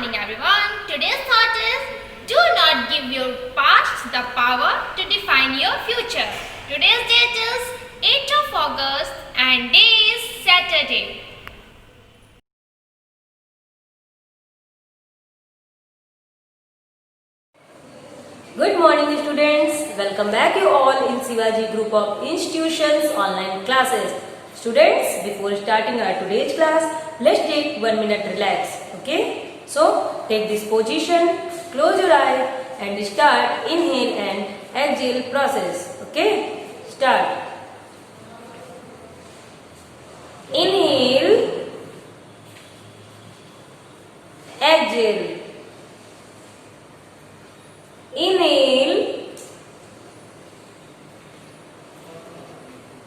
morning everyone. Today's thought is do not give your past the power to define your future. Today's date is 8th of August and day is Saturday. Good morning students. Welcome back you all in Shivaji Group of Institutions online classes. Students, before starting our today's class, let's take 1 minute relax. Okay? So, take this position, close your eyes and start inhale and exhale process. Okay? Start. Inhale, exhale. Inhale,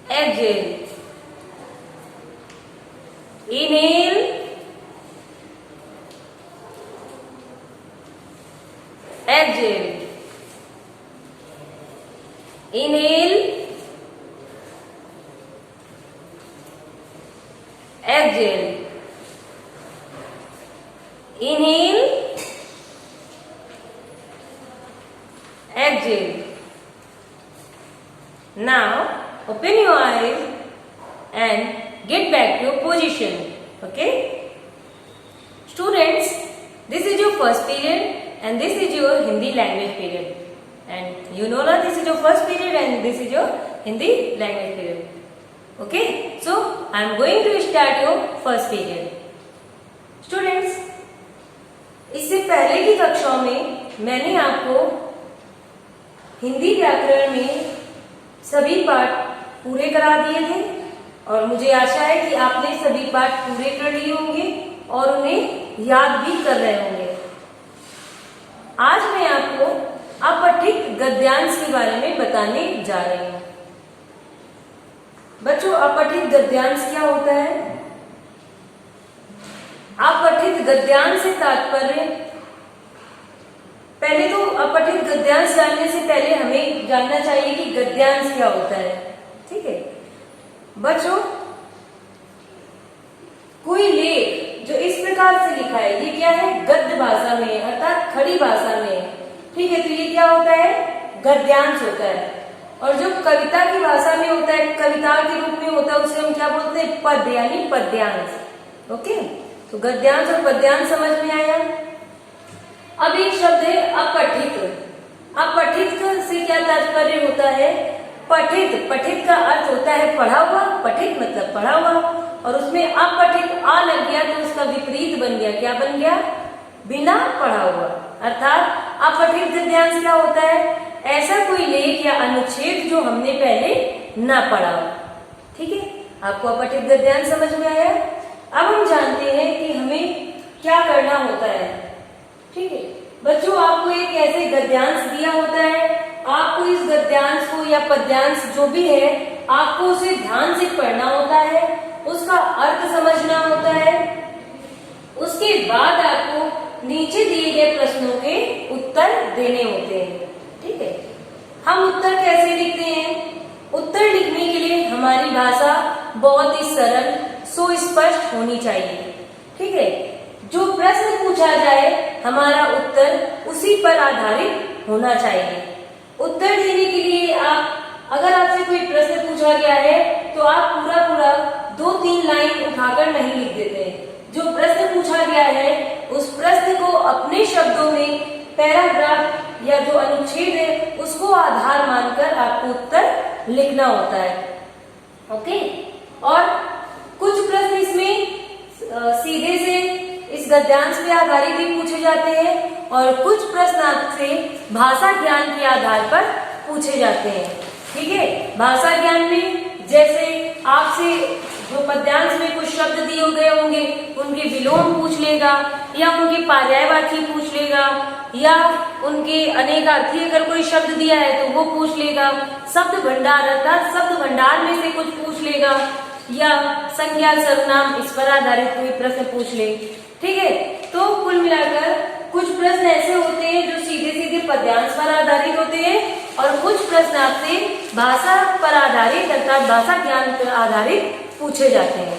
exhale. Inhale, exhale. Inhale, exhale. Inhale, exhale. Now open your eyes and get back to your position. Okay? Students, this is your first period and this is your Hindi language period. And you know that this is your first period and this is your Hindi language period. Okay? So, I am going to start your first period. Students, इससे पहले की कक्षाओं में मैंने आपको हिंदी व्याकरण में सभी पाठ पूरे करा दिए थे और मुझे आशा है कि आपने सभी पाठ पूरे कर लिए होंगे और उन्हें याद भी कर रहे होंगे। आज मैं आपको अपठित गद्यांश के बारे में बताने जा रही हूँ। बच्चों, अपठित गद्यांश क्या होता है? अपठित गद्यांश से तात्पर्य, पहले तो अपठित गद्यांश जानने से पहले हमें जानना चाहिए कि गद्यांश क्या होता है। ठीक है बच्चों, कोई लेख जो इस प्रकार से लिखा है ये क्या है? गद्य भाषा में अर्थात खड़ी भाषा में। ठीक है, तो ये क्या होता है? गद्यांश होता है। और जो कविता की भाषा में होता है, कविता के रूप में होता है, उसे हम क्या बोलते हैं? पद्य यानी पद्यांश। ओके, तो गद्यांश और पद्यांश समझ में आया। अब एक शब्द है अपठित। अपठित से क्या तात्पर्य होता है? पठित, पठित का अर्थ होता है पढ़ा हुआ, पठित मतलब पढ़ा हुआ, और उसमें अपठित आ लग गया तो उसका विपरीत बन गया। क्या बन गया? बिना पढ़ा हुआ। अर्थात अपठित गद्यांश क्या होता है? ऐसा कोई लेख या अनुच्छेद जो हमने पहले ना पढ़ा हो। ठीक है, आपको अपठित गद्यांश समझ में आया। अब हम जानते हैं कि हमें क्या करना होता है। ठीक है बच्चों, आपको एक ऐसे गद्यांश दिया होता है, आपको इस गद्यांश को या पद्यांश जो भी है आपको उसे ध्यान से पढ़ना होता है, उसका अर्थ समझना होता है। उसके बाद आपको नीचे दिए गए प्रश्नों के उत्तर देने होते हैं। ठीक है, हम उत्तर कैसे लिखते हैं? उत्तर लिखने के लिए हमारी भाषा बहुत ही सरल, सुस्पष्ट होनी चाहिए। ठीक है, जो प्रश्न पूछा जाए हमारा उत्तर उसी पर आधारित होना चाहिए। उत्तर देने के लिए अगर आपसे कोई प्रश्न पूछा गया है तो आप पूरा 2-3 लाइन उठाकर नहीं लिख देते हैं। जो प्रश्न पूछा गया है उस प्रश्न को अपने शब्दों में पैराग्राफ या जो अनुच्छेद है उसको आधार मानकर आपको उत्तर लिखना होता है। ओके, और कुछ प्रश्न इसमें सीधे से इस गद्यांश पे आधारित भी पूछे जाते हैं और कुछ प्रश्न आपसे भाषा ज्ञान के आधार पर पूछे जाते हैं। ठीक है, भाषा ज्ञान में जैसे आपसे जो पद्यांश में कुछ शब्द दिए गए होंगे उनके विलोम पूछ लेगा या उनके पर्यायवाची पूछ लेगा या उनके अनेकार्थी अगर कोई शब्द दिया है तो वो पूछ लेगा। शब्द भंडार अर्थात शब्द भंडार में से कुछ पूछ लेगा या संज्ञा सर्वनाम इस पर आधारित कोई प्रश्न पूछ ले। ठीक है, तो कुल मिलाकर कुछ प्रश्न ऐसे होते हैं जो सीधे सीधे पद्यांश पर आधारित होते हैं और कुछ प्रश्न आपसे भाषा पर आधारित अर्थात भाषा ज्ञान पर आधारित पूछे जाते हैं।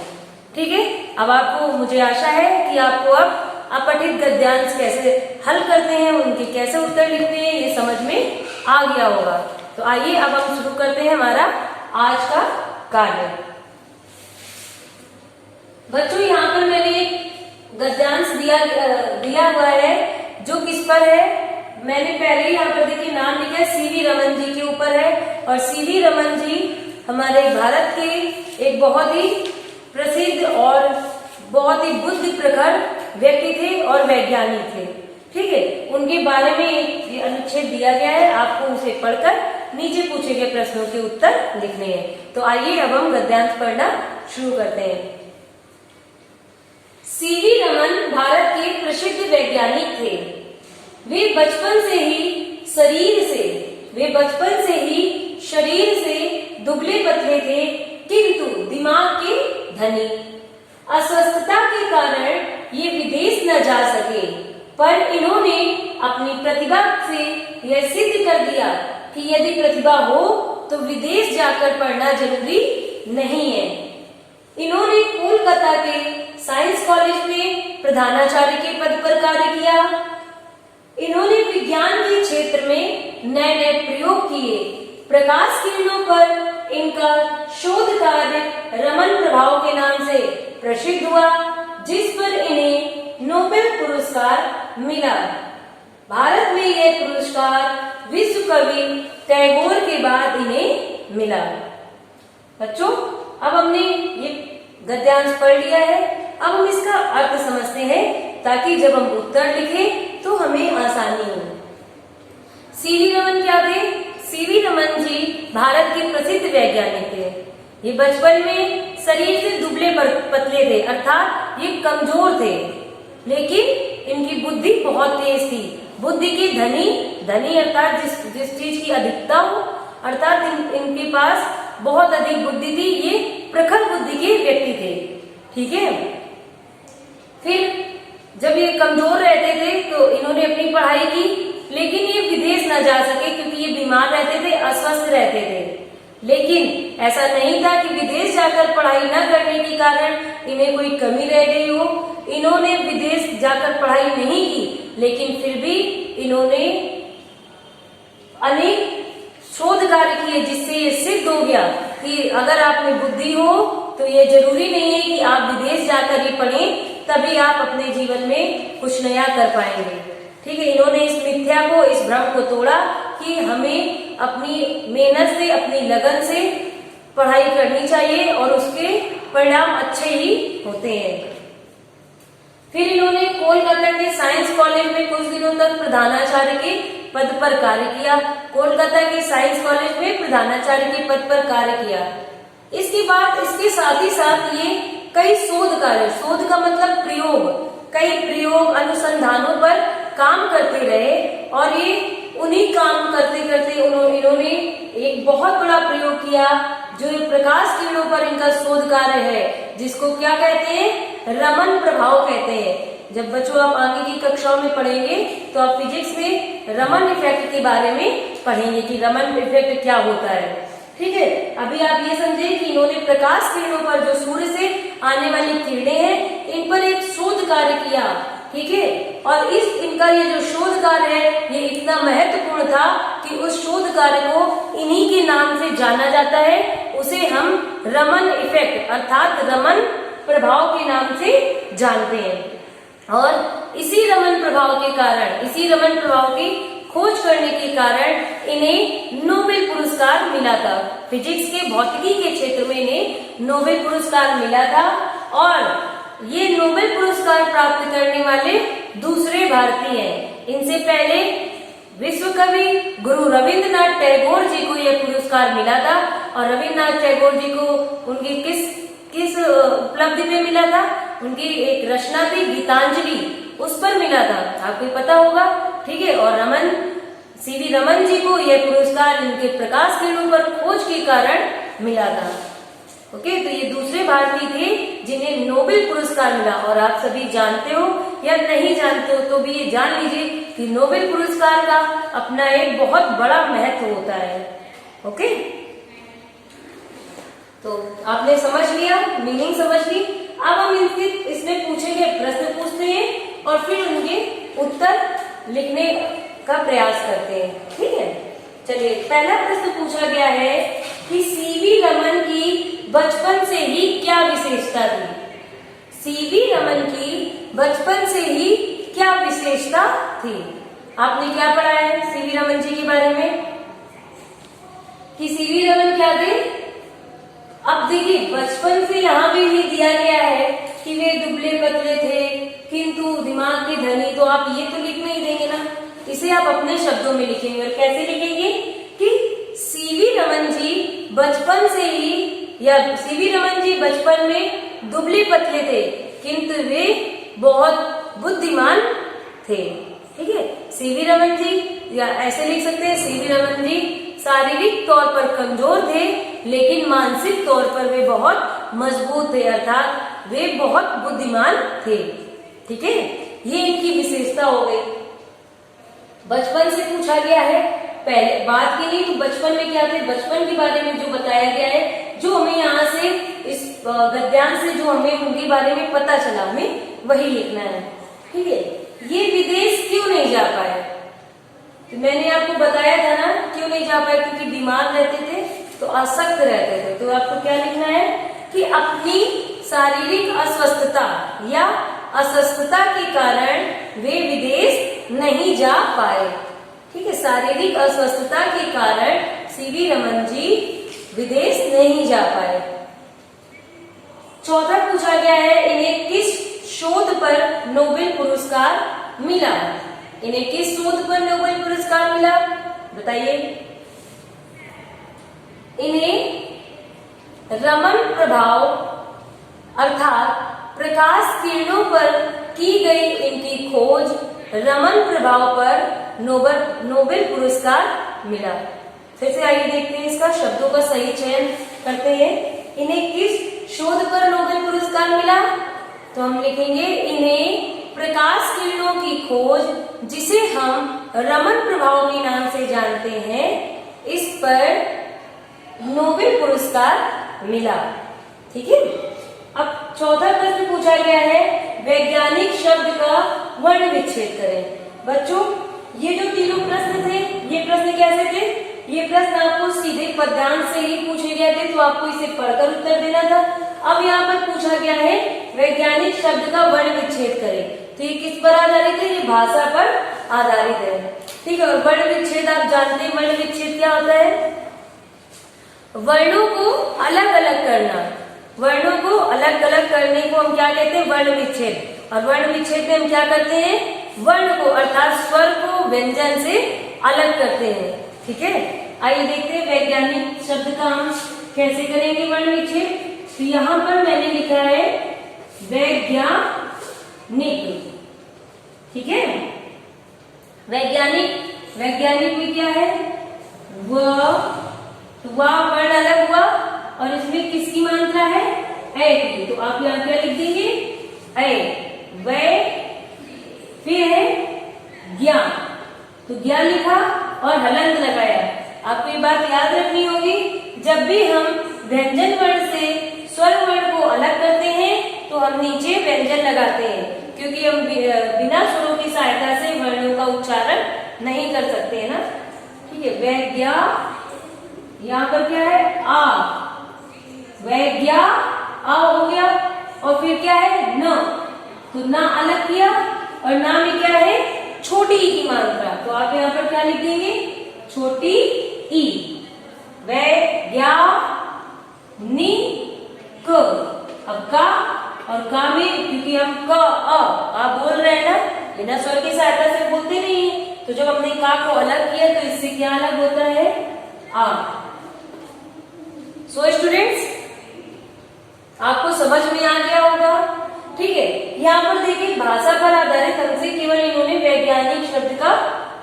ठीक है, अब आपको मुझे आशा है कि आपको अब अपठित गद्यांश कैसे हल करते हैं, उनके कैसे उत्तर लिखते हैं, ये समझ में आ गया होगा। तो आइए अब हम शुरू करते हैं हमारा आज का कार्य। बच्चों यहाँ पर मैंने एक गद्यांश दिया हुआ है जो किस पर है, मैंने पहले यहाँ पर देखिए नाम लिखा है सीवी रमन जी के ऊपर है। और सीवी रमन जी हमारे भारत के एक बहुत ही प्रसिद्ध और बहुत ही बुद्धि प्रखर व्यक्ति थे और वैज्ञानिक थे। ठीक है, उनके बारे में एक अनुच्छेद दिया गया है, आपको उसे पढ़कर नीचे पूछे गए प्रश्नों के उत्तर लिखने हैं। तो आइए अब हम गद्यांश पढ़ना शुरू करते हैं। सीवी रमन भारत के प्रसिद्ध वैज्ञानिक थे। वे बचपन से ही शरीर से दुबले पतले थे, किंतु दिमाग के धनी। अस्वस्थता के कारण ये विदेश न जा सके, पर इन्होंने अपनी प्रतिभा से यह सिद्ध कर दिया कि यदि प्रतिभा हो तो विदेश जाकर पढ़ना जरूरी नहीं है। इन्होंने कोलकाता के साइंस कॉलेज में प्रधानाचार्य के पद पर कार्य किया। इन्होंने विज्ञान के क्षेत्र में नए नए प्रयोग किए। प्रकाश किरणों पर इनका शोध कार्य रमन प्रभाव के नाम से प्रसिद्ध हुआ, जिस पर इन्हें नोबेल पुरस्कार मिला। भारत में यह पुरस्कार विश्व कवि टैगोर के बाद इन्हें मिला। बच्चों, अब हमने ये गद्यांश पढ़ लिया है, अब हम इसका अर्थ समझते हैं ताकि जब हम उत्तर लिखें तो हमें आसानी हो। सीवी रमन क्या थे? सीवी रमन जी भारत के प्रसिद्ध वैज्ञानिक थे। ये बचपन में शरीर से दुबले पतले थे, अर्थात ये कमजोर थे, लेकिन इनकी बुद्धि बहुत तेज थी। बुद्धि के धनी अर्थात जिस चीज की अधिकता हो, अर्थात इनके पास बहुत अधिक बुद्धि थी। ये प्रखर बुद्धि के व्यक्ति थे। ठीक है, फिर जब ये कमजोर रहते थे तो इन्होंने अपनी पढ़ाई की, लेकिन ये विदेश न जा सके क्योंकि ये बीमार रहते थे, अस्वस्थ रहते थे। लेकिन ऐसा नहीं था कि विदेश जाकर पढ़ाई न करने के कारण इन्हें कोई कमी रह गई हो। इन्होंने विदेश जाकर पढ़ाई नहीं की, लेकिन फिर भी इन्होंने अनेक शोध कार्य किए, जिससे ये सिद्ध हो गया कि अगर आप में बुद्धि हो तो ये जरूरी नहीं है कि आप विदेश जाकर ही पढ़ें, तभी आप अपने जीवन में कुछ नया कर पाएंगे। ठीक है, इन्होंने इस मिथ्या को, इस भ्रम को तोड़ा कि हमें अपनी मेहनत से, अपनी लगन से पढ़ाई करनी चाहिए और उसके परिणाम अच्छे ही होते हैं। फिर इन्होंने कोलकाता के साइंस कॉलेज में कुछ दिनों तक प्रधानाचार्य के पद पर कार्य किया। कोलकाता के साइंस कॉलेज में प्रधानाचार्य के पद पर कार्य किया। इसके बाद इसके साथ ही साथ ये कई शोध का मतलब प्रयोग, कई प्रयोग अनुसंधानों पर काम करते रहे। और ये उन्हीं काम करते करते इन्होंने एक बहुत बड़ा प्रयोग किया, जो ये प्रकाश किरणों पर इनका शोध कार्य है, जिसको क्या कहते हैं? रमन प्रभाव कहते हैं। जब बच्चों आप आगे की कक्षाओं में पढ़ेंगे तो आप फिजिक्स में रमन इफेक्ट के बारे में पढ़ेंगे कि रमन इफेक्ट क्या होता है। ठीक है, अभी आप ये समझें कि इन्होंने प्रकाश किरणों पर, जो सूर्य से आने वाली किरणें हैं, इन पर एक शोध कार्य किया। ठीक है, और इनका ये जो शोध कार्य है ये इतना महत्वपूर्ण था कि उस शोध कार्य को इन्हीं के नाम से जाना जाता है। उसे हम रमन इफेक्ट अर्थात रमन प्रभाव के नाम से जानते हैं। और इसी रमन प्रभाव की खोज करने के कारण इन्हें नोबेल पुरस्कार मिला था। फिजिक्स के, भौतिकी के क्षेत्र में इन्हें नोबेल पुरस्कार मिला था। और ये नोबेल पुरस्कार प्राप्त करने वाले दूसरे भारतीय हैं। इनसे पहले विश्व कवि गुरु रविंद्रनाथ टैगोर जी को यह पुरस्कार मिला था। और रविंद्रनाथ टैगोर जी को उनकी किस उपलब्धि पे मिला था? उनकी एक रचना थी गीतांजलि, उस पर मिला था, आपको पता होगा। ठीक है, और सीवी रमन जी को यह पुरस्कार इनके प्रकाश किरणों पर खोज के कारण मिला था। ओके, तो ये दूसरे भारतीय थे जिन्हें नोबेल पुरस्कार मिला। और आप सभी जानते हो या नहीं जानते हो तो भी ये जान लीजिए कि नोबेल पुरस्कार का अपना एक बहुत बड़ा महत्व होता है। ओके, तो आपने समझ लिया, मीनिंग समझ ली। अब हम इसमें पूछेंगे, प्रश्न पूछते हैं और फिर उत्तर लिखने का प्रयास करते हैं। ठीक है, चलिए पहला प्रश्न पूछा गया है कि सीवी रमन की बचपन से ही क्या विशेषता थी। सीवी रमन की बचपन से ही क्या विशेषता थी। आपने क्या पढ़ा है सीवी रमन जी के बारे में कि सीवी रमन क्या थे। अब देखिए बचपन से यहाँ भी ये दिया गया है कि वे दुबले पतले थे किंतु दिमाग के धनी, तो आप ये तो लिख नहीं देंगे ना, इसे आप अपने शब्दों में लिखेंगे। और कैसे लिखेंगे कि सीवी रमन जी बचपन से ही, या सीवी रमन जी बचपन में दुबले पतले थे किंतु वे बहुत बुद्धिमान थे। ठीक है, सीवी रमन जी, या ऐसे लिख सकते हैं सीवी रमन जी शारीरिक तौर पर कमजोर थे लेकिन मानसिक तौर पर वे बहुत मजबूत थे, अर्थात वे बहुत बुद्धिमान थे। ठीक है, ये इनकी विशेषता हो गई। बचपन से पूछा गया है, पहले बात के लिए तो बचपन में क्या थे, बचपन के बारे में जो बताया गया है, जो हमें यहाँ से इस गद्यांश से जो हमें उनके बारे में पता चला, हमें वही लिखना है। ठीक है, ये विदेश क्यों नहीं जा पाए, तो मैंने आपको बताया था ना क्यों नहीं जा पाए, क्योंकि बीमार रहते थे तो आसक्त रहते थे। तो आपको क्या लिखना है कि अपनी शारीरिक अस्वस्थता या अस्वस्थता के कारण वे विदेश नहीं जा पाए। ठीक है, शारीरिक अस्वस्थता के कारण सीवी रमन जी विदेश नहीं जा पाए। चौथा पूछा गया है इन्हें किस शोध पर नोबेल पुरस्कार मिला। इन्हें किस शोध पर नोबेल पुरस्कार मिला बताइए। इन्हें रमन प्रभाव अर्थात प्रकाश किरणों पर की गई इनकी खोज रमन प्रभाव पर नोबेल पुरस्कार मिला। फिर से आइए देखते हैं इसका शब्दों का सही चयन करते हैं। इन्हें किस शोध पर नोबेल पुरस्कार मिला, तो हम लिखेंगे इन्हें प्रकाश किरणों की खोज जिसे हम रमन प्रभाव के नाम से जानते हैं, इस पर नोबेल पुरस्कार मिला। ठीक है, अब चौथा प्रश्न पूछा गया है वैज्ञानिक शब्द का वर्ण विच्छेद करें। बच्चों ये जो तीनों प्रश्न थे, ये प्रश्न कैसे थे, ये प्रश्न आपको सीधे पद्यांश से ही पूछे गए थे, तो आपको इसे पढ़कर उत्तर देना था। अब यहाँ पर पूछा गया है वैज्ञानिक शब्द का वर्ण विच्छेद करें, तो ये किस पर आधारित है, ये भाषा पर आधारित है। ठीक है, और वर्ण विच्छेद आप जानते हैं वर्ण विच्छेद क्या होता है, वर्णों को अलग अलग करना। वर्णों को अलग अलग करने को हम क्या कहते हैं, वर्ण विच्छेद। और वर्ण विच्छेद में हम क्या करते हैं, वर्ण को अर्थात स्वर को व्यंजन से अलग करते हैं। ठीक है, आइए देखते हैं वैज्ञानिक शब्द का हम कैसे करेंगे वर्ण विच्छेद। तो यहाँ पर मैंने लिखा है वैज्ञानिक। ठीक है, वैज्ञानिक में क्या है, वह वर्ण अलग हुआ और इसमें किसकी मात्रा है, ए की, तो आप यहाँ क्या लिख देंगे, ए। वै फिर है ज्ञा, तो ज्ञा लिखा और हलंत लगाया। आपको ये बात याद रखनी होगी, जब भी हम व्यंजन वर्ण से स्वर वर्ण को अलग करते हैं तो हम नीचे व्यंजन लगाते हैं, क्योंकि हम बिना स्वरों की सहायता से वर्णों का उच्चारण नहीं कर सकते हैं ना। ठीक है, वैज्ञा, यहाँ पर क्या है आ, वैज्ञा आ हो गया, और फिर क्या है न, तो ना अलग किया और ना में क्या है छोटी ई की मात्रा, तो आप यहाँ पर क्या लिख देंगे, छोटी ई। वैज्ञानिक। अब का और का में क्योंकि हम क अ आप बोल रहे हैं ना, बिना स्वर की सहायता से बोलते नहीं है, तो जब हमने का को अलग किया तो इससे क्या अलग होता है, आ। सो स्टूडेंट्स आपको समझ में आ गया होगा। ठीक है, यहाँ पर देखिए भाषा पर आधारित हमसे केवल इन्होंने वैज्ञानिक शब्द का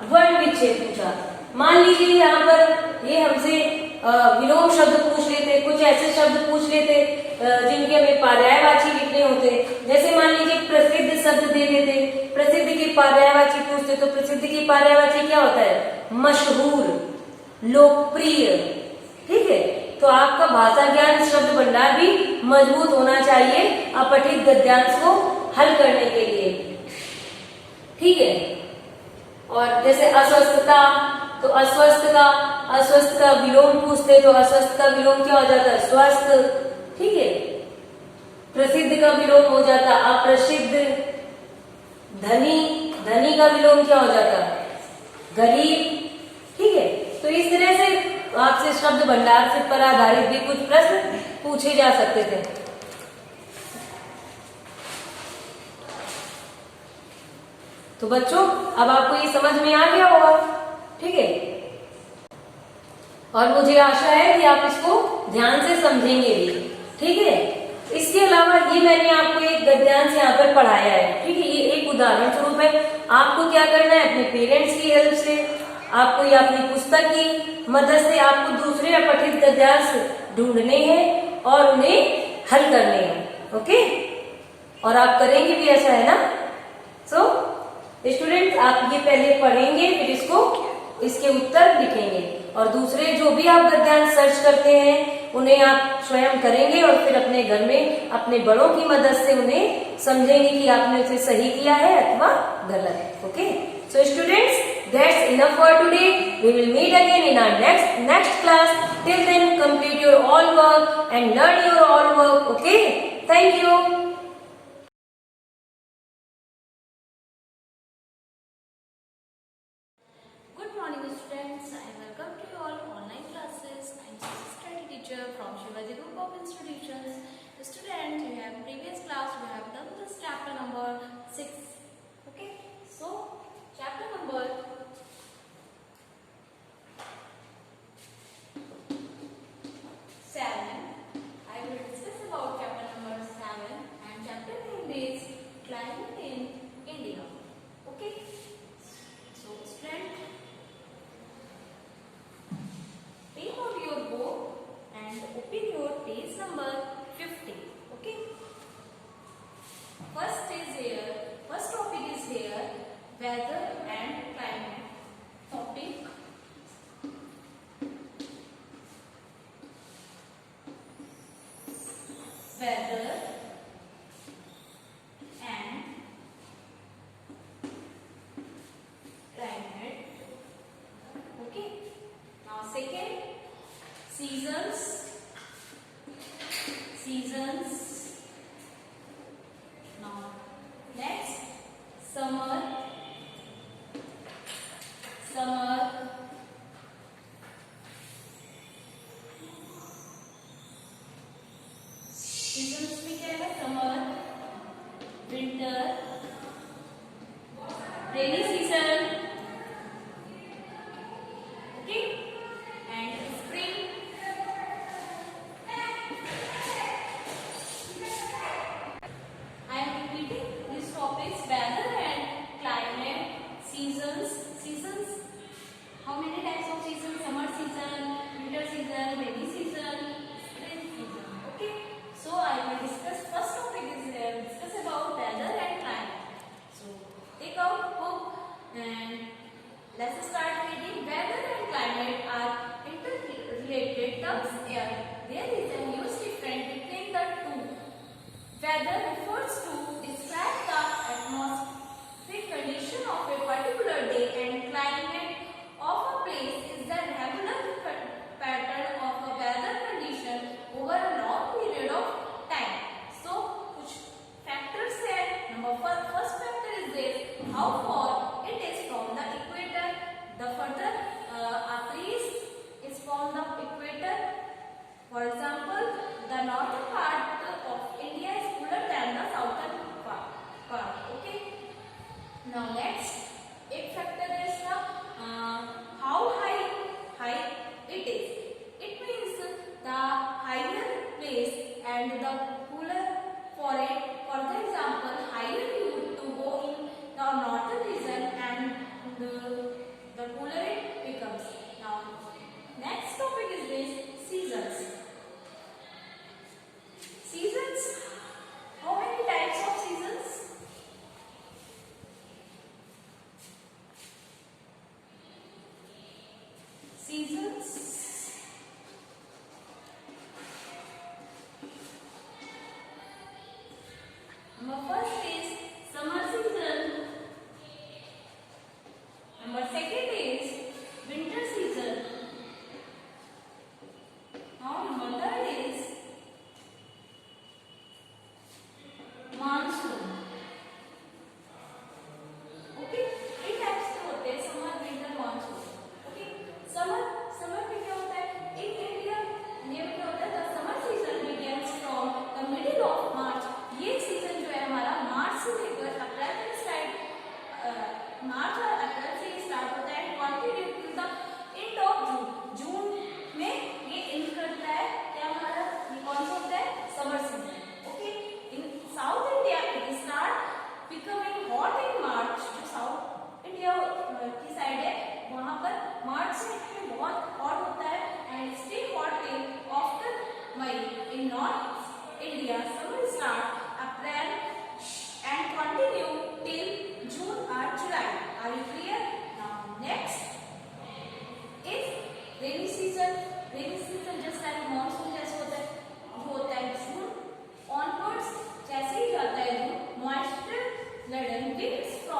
वर्ण विच्छेद पूछा। मान लीजिए यहाँ पर ये हमसे विलोम शब्द पूछ लेते, कुछ ऐसे शब्द पूछ लेते जिनके हमें पर्यायवाची लिखने होते, जैसे मान लीजिए प्रसिद्ध शब्द दे देते, प्रसिद्ध की पर्यायवाची पूछते, तो प्रसिद्ध की पर्यायवाची क्या होता है, मशहूर, लोकप्रिय। ठीक है, तो आपका भाषा ज्ञान शब्द भंडार भी मजबूत होना चाहिए अपठित गद्यांश को हल करने के लिए। ठीक है। और जैसे अस्वस्थता, तो अस्वस्थ का विलोम पूछते तो अस्वस्थ का विलोम क्या हो जाता है? स्वस्थ। ठीक है। प्रसिद्ध का विलोम हो जाता अप्रसिद्ध। धनी का विलोम क्या हो जाता? गरीब। ठीक है। तो इस तरह से आपसे शब्द भंडार से पर आधारित भी कुछ प्रश्न पूछे जा सकते थे। तो बच्चों, अब आपको ये समझ में आ गया होगा। ठीक है। और मुझे आशा है कि आप इसको ध्यान से समझेंगे भी। ठीक है। इसके अलावा ये मैंने आपको एक गद्यांश यहाँ पर पढ़ाया है। ठीक है। ये एक उदाहरण स्वरूप है। आपको क्या करना है? अपने पेरेंट्स की हेल्प से, आपको या अपनी पुस्तक की मदद से आपको दूसरे अपठित गद्यांश ढूंढने हैं और उन्हें हल करने हैं। ओके। और आप करेंगे भी, ऐसा है ना? सो स्टूडेंट्स, आप ये पहले पढ़ेंगे, फिर इसके उत्तर लिखेंगे, और दूसरे जो भी आप गद्यांश सर्च करते हैं उन्हें आप स्वयं करेंगे और फिर अपने घर में अपने बड़ों की मदद से उन्हें समझेंगे कि आपने उसे सही किया है अथवा गलत। Okay. So students, that's enough for today. We will meet again in our next class. Till then complete your all work and learn your all work. Okay. Thank you. Good morning students, I welcome to you all online classes. I am study teacher from Shivaji Group of Institutions. Students, we have previous class we have done this chapter number 6. Okay, so chapter number 7. I will discuss about chapter number 7, and chapter name is Climate in India. Okay, so students, take out your book and open your page number 50. Okay. First topic is here, weather and climate. Topic. Weather and climate. Okay. Now second, seasons. Now next, summer. Seasons में क्या है? Summer, winter, rainy season. Okay, and spring. I am repeating these topics: weather and climate, seasons. How many types of seasons? Summer season, winter season, rainy season, spring season. Okay. So I will discuss. First topic is discuss about weather and climate. So take out book and let's start reading. Weather and climate are interrelated terms. There is a huge difference between the two. Weather refers to describe the atmospheric condition of a particular day, and climate of a place is the regular pattern of a weather condition over a long period of time. So, कुछ factors है. First factor is this: how far it is from the equator. The further is from the equator. For example, the northern part of India is cooler than the southern part. Okay. Now next, एक factor is the how high it is. It means the higher place and the cooler for it. For example, higher you to go in the northern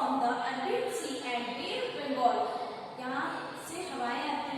from the Arabian Sea and Bay of Bengal. यहाँ से हवाएं आती